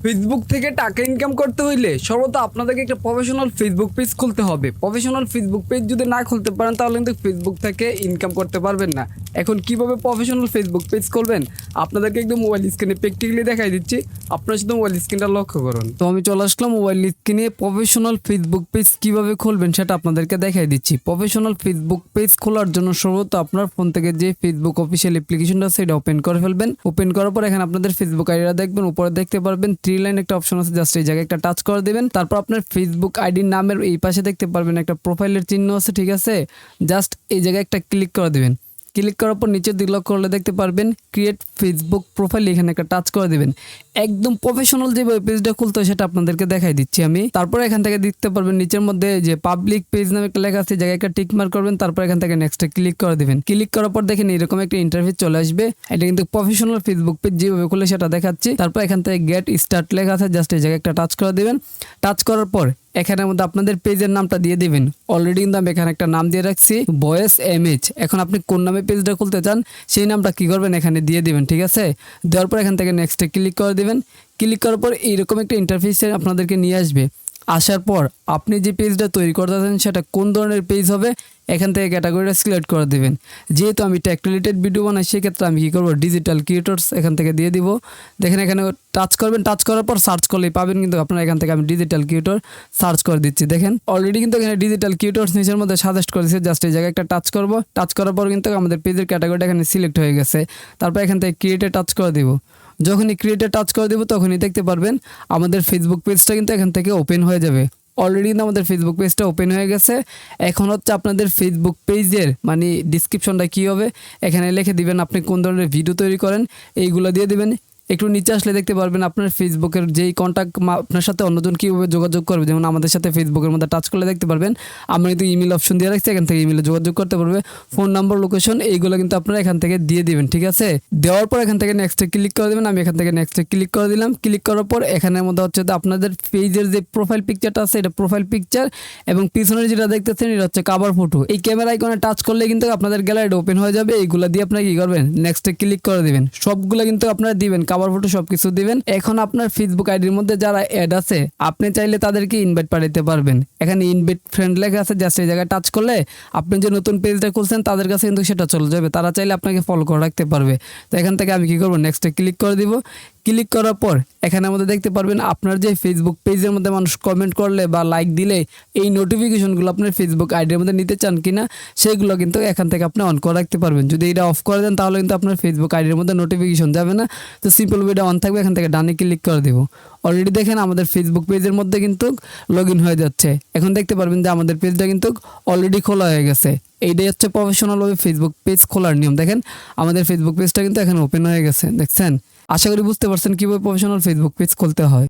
Facebook থেকে টাকা income করতে হইলে সর্বত আপনাদেরকে একটা প্রফেশনাল ফেসবুক পেজ খুলতে হবে। প্রফেশনাল ফেসবুক পেজ যদি না খুলতে পারেন তাহলে কিন্তু ফেসবুক থেকে ইনকাম করতে পারবেন না। এখন কিভাবে প্রফেশনাল ফেসবুক পেজ খুলবেন আপনাদেরকে একদম মোবাইল স্ক্রিনে প্র্যাকটিক্যালি দেখাই দিচ্ছি। আপনারা শুধু মোবাইল স্ক্রিনটা লক্ষ্য করুন। তো আমি চলে আসলাম মোবাইল স্ক্রিনে, প্রফেশনাল ফেসবুক পেজ কিভাবে খুলবেন সেটা আপনাদেরকে দেখাই দিচ্ছি। প্রফেশনাল ফেসবুক পেজ খোলার জন্য সর্বত আপনার ফোন থেকে যে ফেসবুক অফিসিয়াল অ্যাপ্লিকেশনটা সেটা ওপেন করে ফেলবেন। ওপেন করার পর এখানে আপনাদের ফেসবুক আইডিটা দেখবেন, উপরে দেখতে পারবেন থ্রি লাইন একটা অপশন আছে, জাস্ট এই জায়গায় একটা টাচ করে দিবেন। তারপর আপনার ফেসবুক আইডির নামের এই পাশে দেখতে পারবেন একটা প্রোফাইলের চিহ্ন আছে, ঠিক আছে। জাস্ট এই জায়গায় একটা ক্লিক করে দিবেন। ক্লিক করার পর নিচের দিকে লক্ষ্য করলে দেখতে পারবেন ক্রিয়েট ফেসবুক প্রোফাইল, এখানে একটা টাচ করে দিবেন। একদম প্রফেশনাল যেভাবে পেজটা খুলতে হয় সেটা আপনাদেরকে দেখাই দিচ্ছি আমি। তারপর এখান থেকে দেখতে পারবেন নিচের মধ্যে যে পাবলিক পেজ নামে একটা লেখা আছে, জায়গায় একটা টিক মার্ক করবেন। তারপর এখান থেকে নেক্সটে ক্লিক করে দিবেন। ক্লিক করার পর দেখেন এরকম একটা ইন্টারফেস চলে আসবে। এটা কিন্তু প্রফেশনাল ফেসবুক পেজ যেভাবে খুলে সেটা দেখাচ্ছি। তারপর এখান থেকে গেট স্টার্ট লেখা আছে, জাস্ট এই জায়গায় একটা টাচ করে দিবেন। টাচ করার পর এখানের মধ্যে আপনাদের পেজের নামটা দিয়ে দিবেন। অলরেডি কিন্তু আমি এখানে একটা নাম দিয়ে রাখছি, ভয়েস এমএচ। এখন আপনি কোন নামে পেজটা খুলতে চান সেই নামটা কি করবেন এখানে দিয়ে দিবেন, ঠিক আছে। দেওয়ার পর এখান থেকে নেক্সটে ক্লিক করে দিবেন। ক্লিক করার পর এইরকম একটা ইন্টারফেসে আপনাদেরকে নিয়ে আসবে। আসার পর আপনি যে পেজটা তৈরি করতে চান সেটা কোন ধরনের পেজ হবে এখান থেকে ক্যাটাগরিটা সিলেক্ট করে দেবেন। যেহেতু আমি টেক রিলেটেড ভিডিও বানাই সেক্ষেত্রে আমি কী করবো, ডিজিটাল ক্রিয়েটরস এখান থেকে দিয়ে দিব। দেখেন এখানে টাচ করবেন, টাচ করার পর সার্চ করলেই পাবেন। কিন্তু আপনারা এখান থেকে আমি ডিজিটাল ক্রিয়েটর সার্চ করে দিচ্ছি। দেখেন অলরেডি কিন্তু এখানে ডিজিটাল ক্রিয়েটরস নিচের মধ্যে সাজেস্ট করে দিচ্ছে। জাস্ট এই জায়গায় একটা টাচ করবো। টাচ করার পর কিন্তু আমাদের পেজের ক্যাটাগরিটা এখানে সিলেক্ট হয়ে গেছে। তারপর এখান থেকে ক্রিয়েটে টাচ করে দিব। যখনই ক্রিয়েটে টাচ করে দেবো তখনই দেখতে পারবেন আমাদের ফেসবুক পেজটা কিন্তু এখান থেকে ওপেন হয়ে যাবে। অলরেডি কিন্তু আমাদের ফেসবুক পেজটা ওপেন হয়ে গেছে। এখন হচ্ছে আপনাদের ফেসবুক পেজের মানে ডিসক্রিপশনটা কী হবে এখানে লিখে দিবেন আপনি কোন ধরনের ভিডিও তৈরি করেন, এইগুলো দিয়ে দিবেন। একটু নিচে আসলে দেখতে পারবেন আপনার ফেসবুকের যেই কন্ট্যাক্ট আপনার সাথে অন্যজন কীভাবে যোগাযোগ করবে, যেমন আমাদের সাথে ফেসবুকের মধ্যে টাচ করলে দেখতে পারবেন আমরা কিন্তু ইমেল অপশন দিয়ে রাখছি, এখান থেকে ইমেলে যোগাযোগ করতে পারবে। ফোন নাম্বার, লোকেশন এইগুলো কিন্তু আপনারা এখান থেকে দিয়ে দিবেন, ঠিক আছে। দেওয়ার পর এখান থেকে নেক্সটে ক্লিক করে দেবেন। আমি এখান থেকে নেক্সটে ক্লিক করে দিলাম। ক্লিক করার পর এখানের মধ্যে হচ্ছে আপনাদের পেজের যে প্রোফাইল পিকচারটা আছে এটা প্রোফাইল পিকচার, এবং পিছনে যেটা দেখতেছেন এটা হচ্ছে কভার ফটো। এই ক্যামেরা আইকনে টাচ করলে কিন্তু আপনাদের গ্যালারিটা ওপেন হয়ে যাবে। এইগুলো দিয়ে আপনারা কি করবেন, নেক্সটে ক্লিক করে দিবেন। সবগুলো কিন্তু আপনারা দিবেন, কভার ফটো সব কিছু দিবেন। এখন আপনার ফেসবুক আইডির মধ্যে যারা অ্যাড আছে আপনি চাইলে তাদেরকে ইনভাইট পাঠাতে পারবেন। এখানে ইনভাইট ফ্রেন্ড লেখা আছে, জাস্ট এই জায়গায় টাচ করলে আপনি যে নতুন পেজটা খুলছেন তাদের কাছে কিন্তু সেটা চলে যাবে। তারা চাইলে আপনাকে ফলো করে রাখতে পারবে। তো এখান থেকে আমি কি করবো, নেক্সটে ক্লিক করে দিব। ক্লিক করার পর এখানে আমাদের দেখতে পারবেন আপনার যে ফেসবুক পেজের মধ্যে মানুষ কমেন্ট করলে বা লাইক দিলে এই নোটিফিকেশনগুলো আপনার ফেসবুক আইডির মধ্যে নিতে চান কিনা সেগুলো কিন্তু এখান থেকে আপনি অন করে রাখতে পারবেন। যদি এটা অফ করে দেন তাহলে কিন্তু আপনার ফেসবুক আইডির মধ্যে নোটিফিকেশন যাবে না। তো সিম্পল এটা অন থাকবে। এখান থেকে ডানে ক্লিক করে দিব। অলরেডি দেখেন আমাদের ফেসবুক পেজের মধ্যে কিন্তু লগ ইন হয়ে যাচ্ছে। এখন দেখতে পারবেন যে আমাদের পেজটা কিন্তু অলরেডি খোলা হয়ে গেছে। এইটাই হচ্ছে প্রফেশনালভাবে ফেসবুক পেজ খোলার নিয়ম। দেখেন আমাদের ফেসবুক পেজটা কিন্তু এখানে ওপেন হয়ে গেছে, দেখছেন। আশা করি বুঝতে পারছেন কীভাবে প্রফেশনাল ফেসবুক পেজ খুলতে হয়।